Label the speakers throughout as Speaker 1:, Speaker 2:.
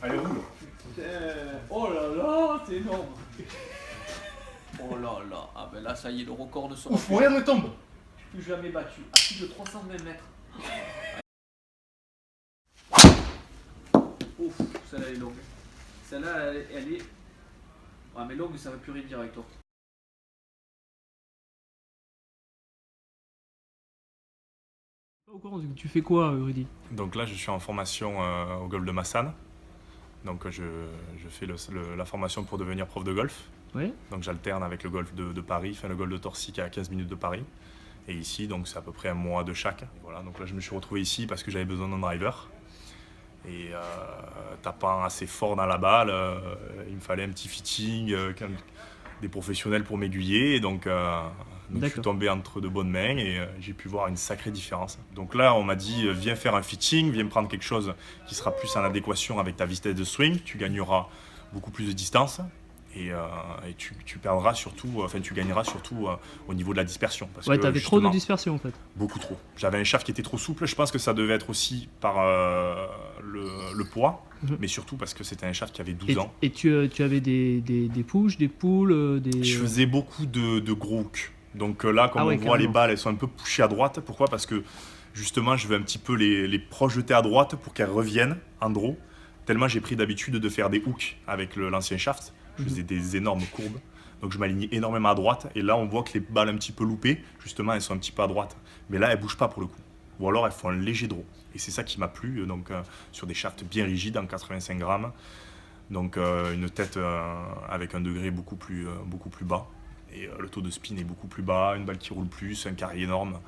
Speaker 1: Allez, roule.
Speaker 2: Putain, oh là là, c'est énorme. Oh là là, ah ben là ça y est, le record ne sera
Speaker 1: Ouf, regarde le tombe.
Speaker 2: plus jamais battu. À plus de 320 mètres. Ouf, celle-là elle est longue. Celle-là elle est... Ouais mais longue ça veut plus rien dire avec toi.
Speaker 3: Au courant, tu fais quoi, Rudy?
Speaker 1: Donc là, je suis en formation au golf de Massane. Donc je fais la formation pour devenir prof de golf.
Speaker 3: Ouais.
Speaker 1: Donc j'alterne avec le golf de Paris, enfin le golf de Torcy qui est à 15 minutes de Paris. Et ici, donc c'est à peu près un mois de chaque. Voilà, donc là je me suis retrouvé ici parce que j'avais besoin d'un driver. Et tapant assez fort dans la balle, il me fallait un petit fitting, des professionnels pour m'aiguiller. Et donc je suis tombé entre de bonnes mains et j'ai pu voir une sacrée différence. Donc là, on m'a dit, viens faire un fitting, viens prendre quelque chose qui sera plus en adéquation avec ta vitesse de swing. Tu gagneras beaucoup plus de distance et tu perdras surtout, enfin tu gagneras surtout au niveau de la dispersion. Parce
Speaker 3: Ouais,
Speaker 1: que,
Speaker 3: t'avais trop de dispersion en fait.
Speaker 1: beaucoup trop. J'avais un shaft qui était trop souple. Je pense que ça devait être aussi par le poids, mais surtout parce que c'était un shaft qui avait 12 ans.
Speaker 3: Et tu avais des push, des pulls, des...
Speaker 1: Je faisais beaucoup de gros hooks. Donc là, comme on voit,
Speaker 3: carrément.
Speaker 1: les balles, elles sont un peu poussées à droite. Pourquoi? Parce que justement, je veux un petit peu les projeter à droite pour qu'elles reviennent en draw. Tellement j'ai pris d'habitude de faire des hooks avec l'ancien shaft. Je faisais des énormes courbes. Donc je m'alignais énormément à droite. Et là, on voit que les balles un petit peu loupées, justement, elles sont un petit peu à droite. Mais là, elles ne bougent pas pour le coup. Ou alors, elles font un léger draw. Et c'est ça qui m'a plu, donc sur des shafts bien rigides, en 85 grammes. Donc une tête avec un degré beaucoup plus bas. Et le taux de spin est beaucoup plus bas, une balle qui roule plus, un carré énorme.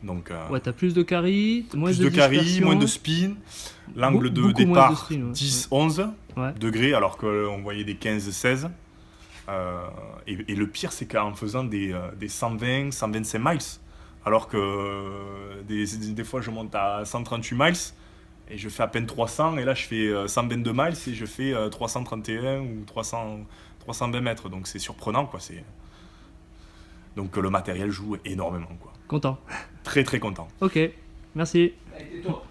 Speaker 1: Donc,
Speaker 3: ouais, t'as plus de carry, moins
Speaker 1: plus
Speaker 3: de
Speaker 1: de carry,
Speaker 3: dispersion.
Speaker 1: moins de spin. L'angle de
Speaker 3: Beaucoup moins de
Speaker 1: départ,
Speaker 3: spin, ouais.
Speaker 1: 10-11
Speaker 3: Ouais.
Speaker 1: degrés, alors qu'on voyait des 15-16. Et le pire, c'est qu'en faisant des 120, 125 miles, alors que des fois, je monte à 138 miles, et je fais à peine 300, et là, je fais 122 miles, et je fais 331 ou 320 mètres. Donc, c'est surprenant, quoi. Donc, le matériel joue énormément, quoi.
Speaker 3: Content.
Speaker 1: Très, très content.
Speaker 3: Ok, merci.
Speaker 2: Et toi